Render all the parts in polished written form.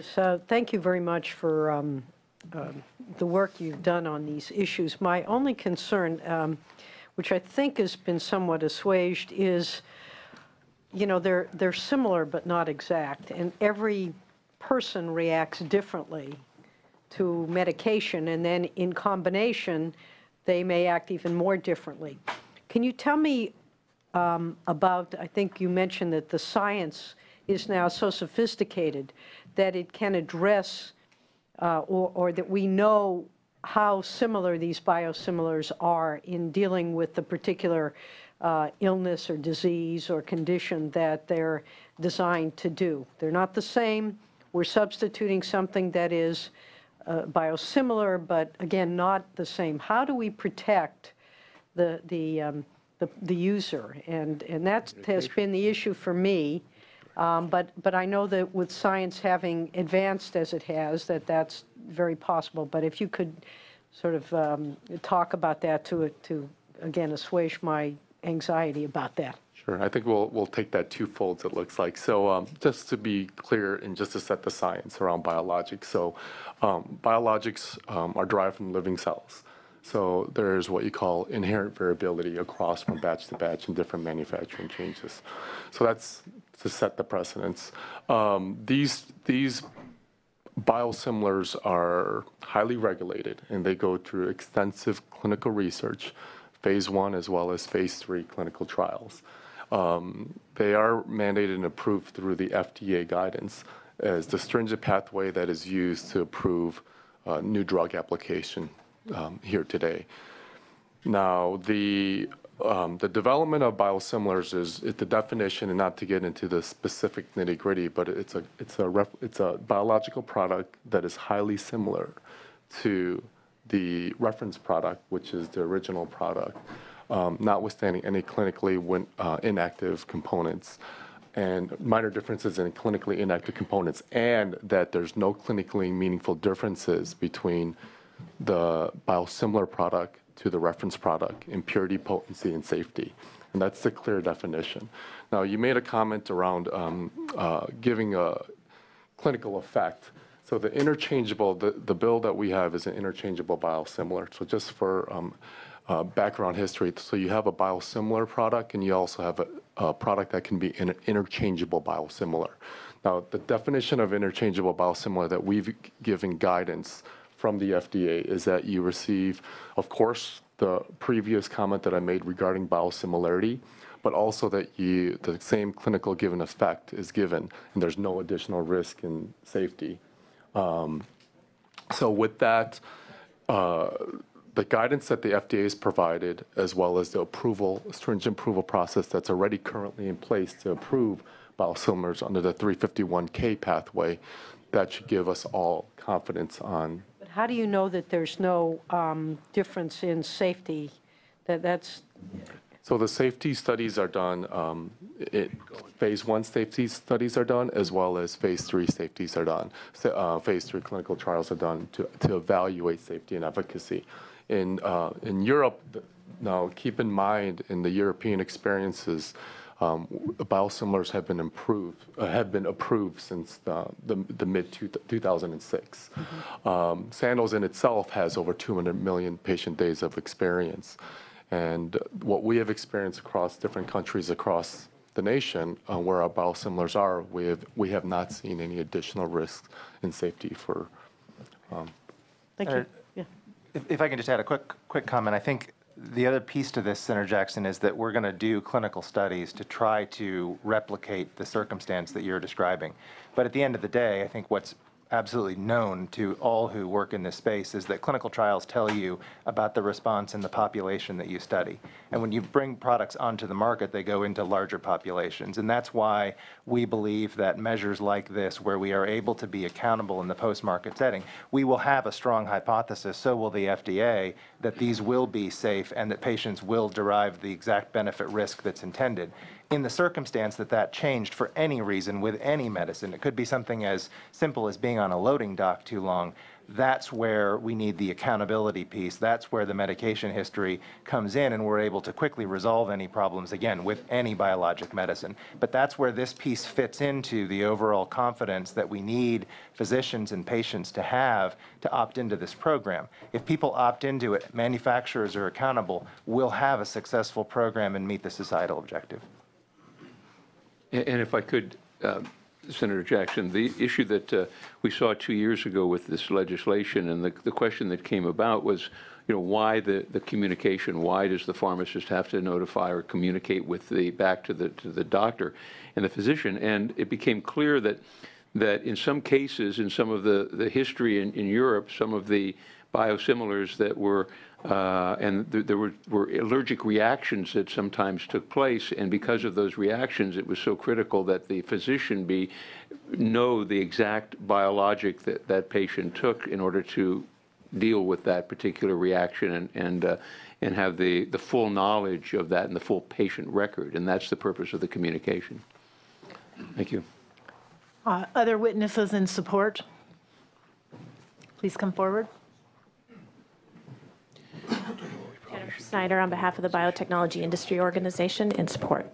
So thank you very much for the work you've done on these issues. My only concern, which I think has been somewhat assuaged, is, you know, they're similar but not exact, and every person reacts differently to medication, and then in combination, they may act even more differently. Can you tell me about, I think you mentioned that the science is now so sophisticated that it can address or that we know how similar these biosimilars are in dealing with the particular illness or disease or condition that they're designed to do. They're not the same. We're substituting something that is biosimilar, but again, not the same. How do we protect the user? And that has been the issue for me. But I know that with science having advanced as it has, that's very possible. But if you could sort of talk about that to again, assuage my anxiety about that. Sure. I think we'll take that twofold, it looks like. So just to be clear and just to set the science around biologics. So biologics are derived from living cells. So there's what you call inherent variability across from batch to batch in different manufacturing changes. So that's to set the precedence. These biosimilars are highly regulated, and they go through extensive clinical research, phase 1 as well as phase 3 clinical trials. They are mandated and approved through the FDA guidance as the stringent pathway that is used to approve new drug application here today. Now, the development of biosimilars is the definition, and not to get into the specific nitty-gritty, but it's a biological product that is highly similar to the reference product, which is the original product, notwithstanding any clinically inactive components and minor differences in clinically inactive components, and that there's no clinically meaningful differences between the biosimilar product to the reference product in purity, potency, and safety. And that's the clear definition. Now, you made a comment around giving a clinical effect. So the interchangeable, the bill that we have is an interchangeable biosimilar. So just for background history, so you have a biosimilar product, and you also have a product that can be an interchangeable biosimilar. Now, the definition of interchangeable biosimilar that we've given guidance from the FDA is that you receive, of course, the previous comment that I made regarding biosimilarity, but also that the same clinical given effect is given, and there's no additional risk in safety. So with that, the guidance that the FDA has provided, as well as the stringent approval process that's already currently in place to approve biosimilars under the 351(k) pathway, that should give us all confidence on. But how do you know that there's no difference in safety? So the safety studies are done, phase 1 safety studies are done, as well as phase 3 safeties are done. Phase 3 clinical trials are done to evaluate safety and efficacy. In Europe, now keep in mind, in the European experiences, biosimilars have been approved since the mid-2006. Sandoz in itself has over 200 million patient days of experience. And what we have experienced across different countries across the nation where our biosimilars are, we have not seen any additional risks in safety for. Thank you. Yeah. If I can just add a quick comment, I think the other piece to this, Senator Jackson, is that we're going to do clinical studies to try to replicate the circumstance that you're describing. But at the end of the day, I think what's absolutely known to all who work in this space is that clinical trials tell you about the response in the population that you study. And when you bring products onto the market, they go into larger populations. And that's why we believe that measures like this, where we are able to be accountable in the post-market setting, we will have a strong hypothesis, so will the FDA, that these will be safe and that patients will derive the exact benefit risk that's intended. In the circumstance that that changed for any reason with any medicine, it could be something as simple as being on a loading dock too long, that's where we need the accountability piece. That's where the medication history comes in, and we're able to quickly resolve any problems, again, with any biologic medicine. But that's where this piece fits into the overall confidence that we need physicians and patients to have to opt into this program. If people opt into it, manufacturers are accountable, we'll have a successful program and meet the societal objective. And if I could, Senator Jackson, the issue that we saw 2 years ago with this legislation, and the question that came about was, why the communication? Why does the pharmacist have to notify or communicate with back to the doctor and the physician? And it became clear that in some cases, in some of the history in Europe, some of the biosimilars that were and there were allergic reactions that sometimes took place, and because of those reactions, it was so critical that the physician know the exact biologic that patient took in order to deal with that particular reaction and have the full knowledge of that and the full patient record, and that's the purpose of the communication. Thank you. Other witnesses in support? Please come forward. Jennifer Snyder on behalf of the Biotechnology Industry Organization in support.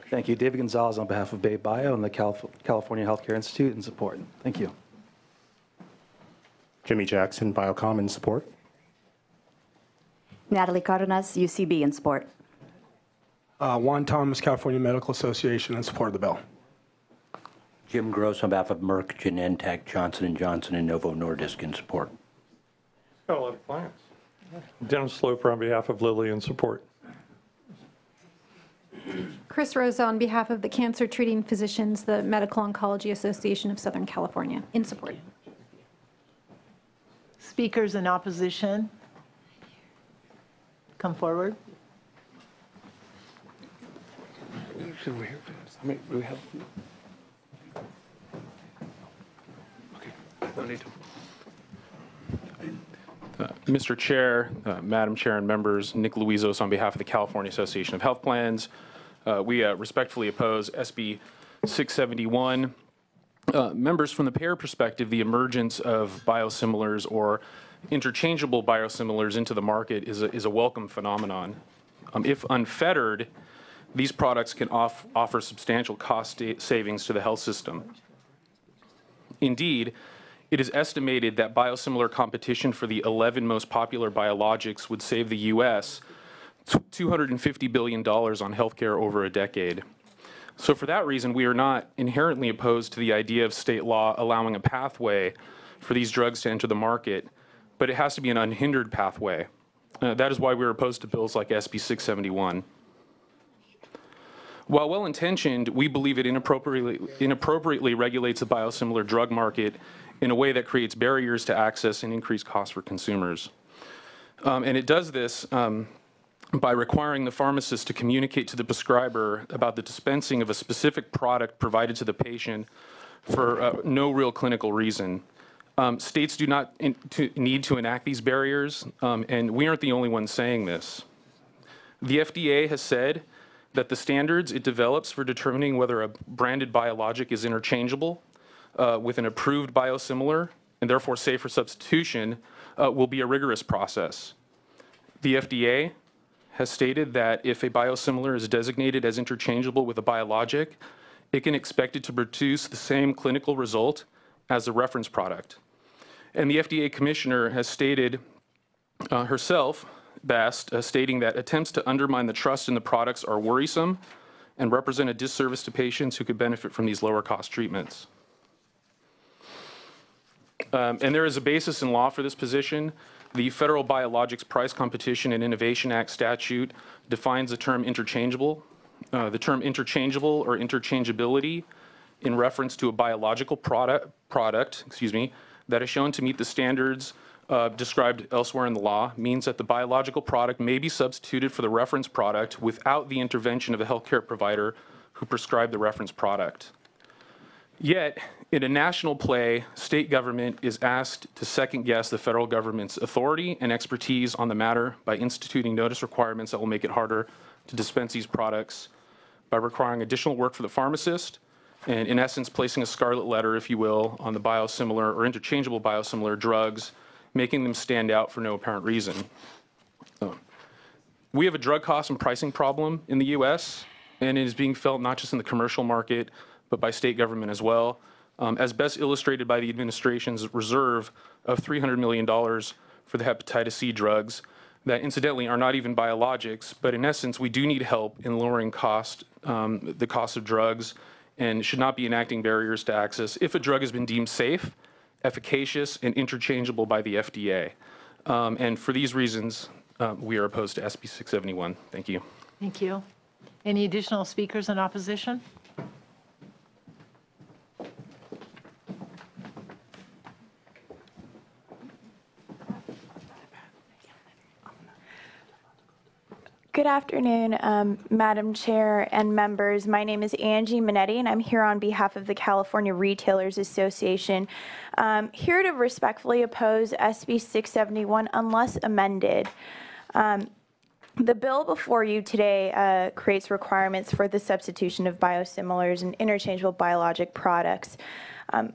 Thank you. David Gonzalez on behalf of Bay Bio and the California Healthcare Institute in support. Thank you. Jimmy Jackson, Biocom in support. Natalie Cardenas, UCB in support. Juan Thomas, California Medical Association in support of the bill. Jim Gross on behalf of Merck, Genentech, Johnson & Johnson, and Novo Nordisk in support. Got a lot of clients. Dennis Sloper on behalf of Lilly in support. Chris Rosa on behalf of the Cancer Treating Physicians, the Medical Oncology Association of Southern California, in support. Speakers in opposition? Come forward. Mr. Chair, Madam Chair, and members, Nick Luizos on behalf of the California Association of Health Plans. We respectfully oppose SB 671. Members, from the payer perspective, the emergence of biosimilars or interchangeable biosimilars into the market is a welcome phenomenon. If unfettered, these products can offer substantial cost savings to the health system. Indeed, it is estimated that biosimilar competition for the 11 most popular biologics would save the U.S. $250 billion on healthcare over a decade. So for that reason, we are not inherently opposed to the idea of state law allowing a pathway for these drugs to enter the market, but it has to be an unhindered pathway. That is why we're opposed to bills like SB 671. While well-intentioned, we believe it inappropriately regulates the biosimilar drug market in a way that creates barriers to access and increased costs for consumers. And it does this by requiring the pharmacist to communicate to the prescriber about the dispensing of a specific product provided to the patient for no real clinical reason. States do not need to enact these barriers, and we aren't the only ones saying this. The FDA has said that the standards it develops for determining whether a branded biologic is interchangeable with an approved biosimilar and therefore safe for substitution will be a rigorous process. The FDA has stated that if a biosimilar is designated as interchangeable with a biologic, it can expect it to produce the same clinical result as the reference product. And the FDA commissioner has stated herself, Bast, stating that attempts to undermine the trust in the products are worrisome and represent a disservice to patients who could benefit from these lower cost treatments. And there is a basis in law for this position. The Federal Biologics Price Competition and Innovation Act statute defines the term interchangeable. The term interchangeable or interchangeability in reference to a biological product that is shown to meet the standards described elsewhere in the law means that the biological product may be substituted for the reference product without the intervention of a healthcare provider who prescribed the reference product. Yet, in a national play, state government is asked to second-guess the federal government's authority and expertise on the matter by instituting notice requirements that will make it harder to dispense these products by requiring additional work for the pharmacist and, in essence, placing a scarlet letter, if you will, on the biosimilar or interchangeable biosimilar drugs, making them stand out for no apparent reason. We have a drug cost and pricing problem in the U.S., and it is being felt not just in the commercial market, but by state government as well, as best illustrated by the administration's reserve of $300 million for the hepatitis C drugs that incidentally are not even biologics, but in essence, we do need help in lowering the cost of drugs, and should not be enacting barriers to access if a drug has been deemed safe, efficacious, and interchangeable by the FDA. And for these reasons, we are opposed to SB 671. Thank you. Thank you. Any additional speakers in opposition? Good afternoon, Madam Chair and members. My name is Angie Minetti, and I'm here on behalf of the California Retailers Association, here to respectfully oppose SB 671 unless amended. The bill before you today creates requirements for the substitution of biosimilars and interchangeable biologic products.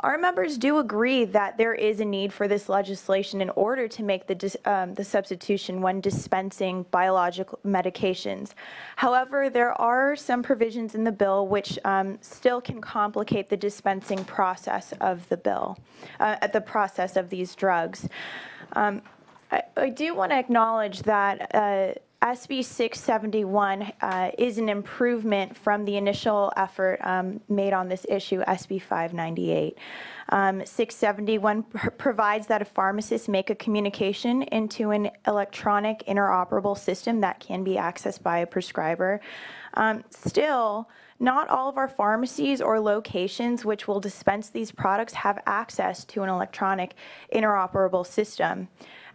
Our members do agree that there is a need for this legislation in order to make the substitution when dispensing biological medications. However, there are some provisions in the bill which still can complicate the dispensing process of the bill, the process of these drugs. I do want to acknowledge that SB 671 is an improvement from the initial effort made on this issue, SB 598. 671 provides that a pharmacist make a communication into an electronic interoperable system that can be accessed by a prescriber. Still, not all of our pharmacies or locations which will dispense these products have access to an electronic interoperable system.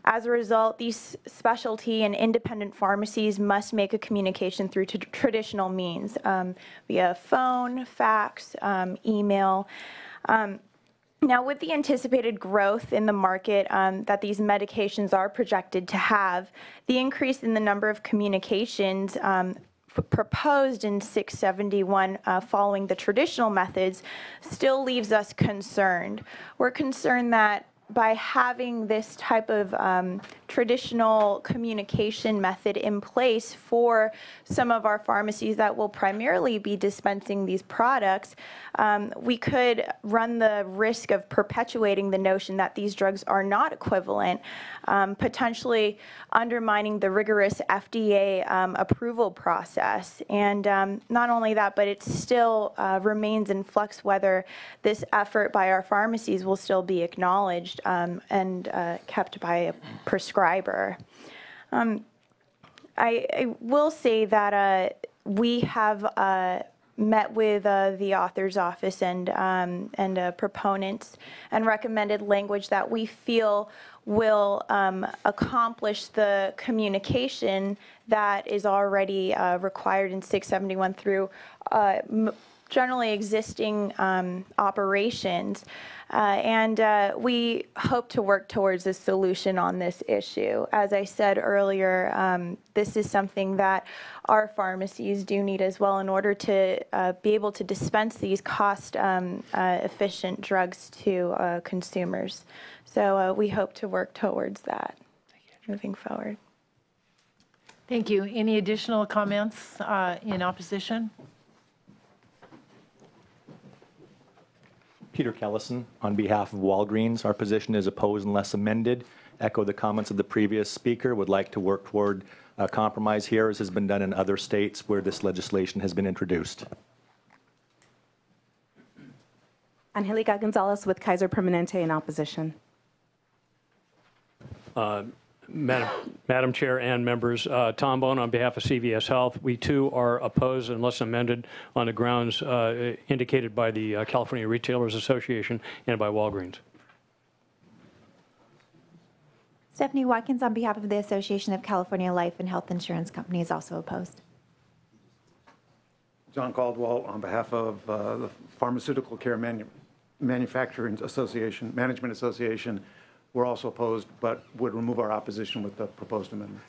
As a result, these specialty and independent pharmacies must make a communication through traditional means, via phone, fax, email. Now, with the anticipated growth in the market that these medications are projected to have, the increase in the number of communications proposed in 671 following the traditional methods still leaves us concerned. We're concerned that by having this type of traditional communication method in place for some of our pharmacies that will primarily be dispensing these products, we could run the risk of perpetuating the notion that these drugs are not equivalent, potentially undermining the rigorous FDA approval process. And not only that, but it still remains in flux whether this effort by our pharmacies will still be acknowledged and kept by a prescriber. I will say that we have met with the author's office and proponents and recommended language that we feel will accomplish the communication that is already required in 671 through generally existing operations. And we hope to work towards a solution on this issue. As I said earlier, this is something that our pharmacies do need as well in order to be able to dispense these cost-efficient drugs to consumers. So we hope to work towards that moving forward. Thank you. Any additional comments in opposition? Peter Kellison, on behalf of Walgreens, our position is opposed unless amended. Echo the comments of the previous speaker. Would like to work toward a compromise here, as has been done in other states where this legislation has been introduced. Angelica Gonzalez with Kaiser Permanente in opposition. Madam Chair and members, Tom Bone on behalf of CVS Health. We too are opposed unless amended on the grounds indicated by the California Retailers Association and by Walgreens. Stephanie Watkins on behalf of the Association of California Life and Health Insurance Companies also opposed. John Caldwell on behalf of the Pharmaceutical Care Manufacturing Association, Management Association. We're also opposed, but would remove our opposition with the proposed amendment.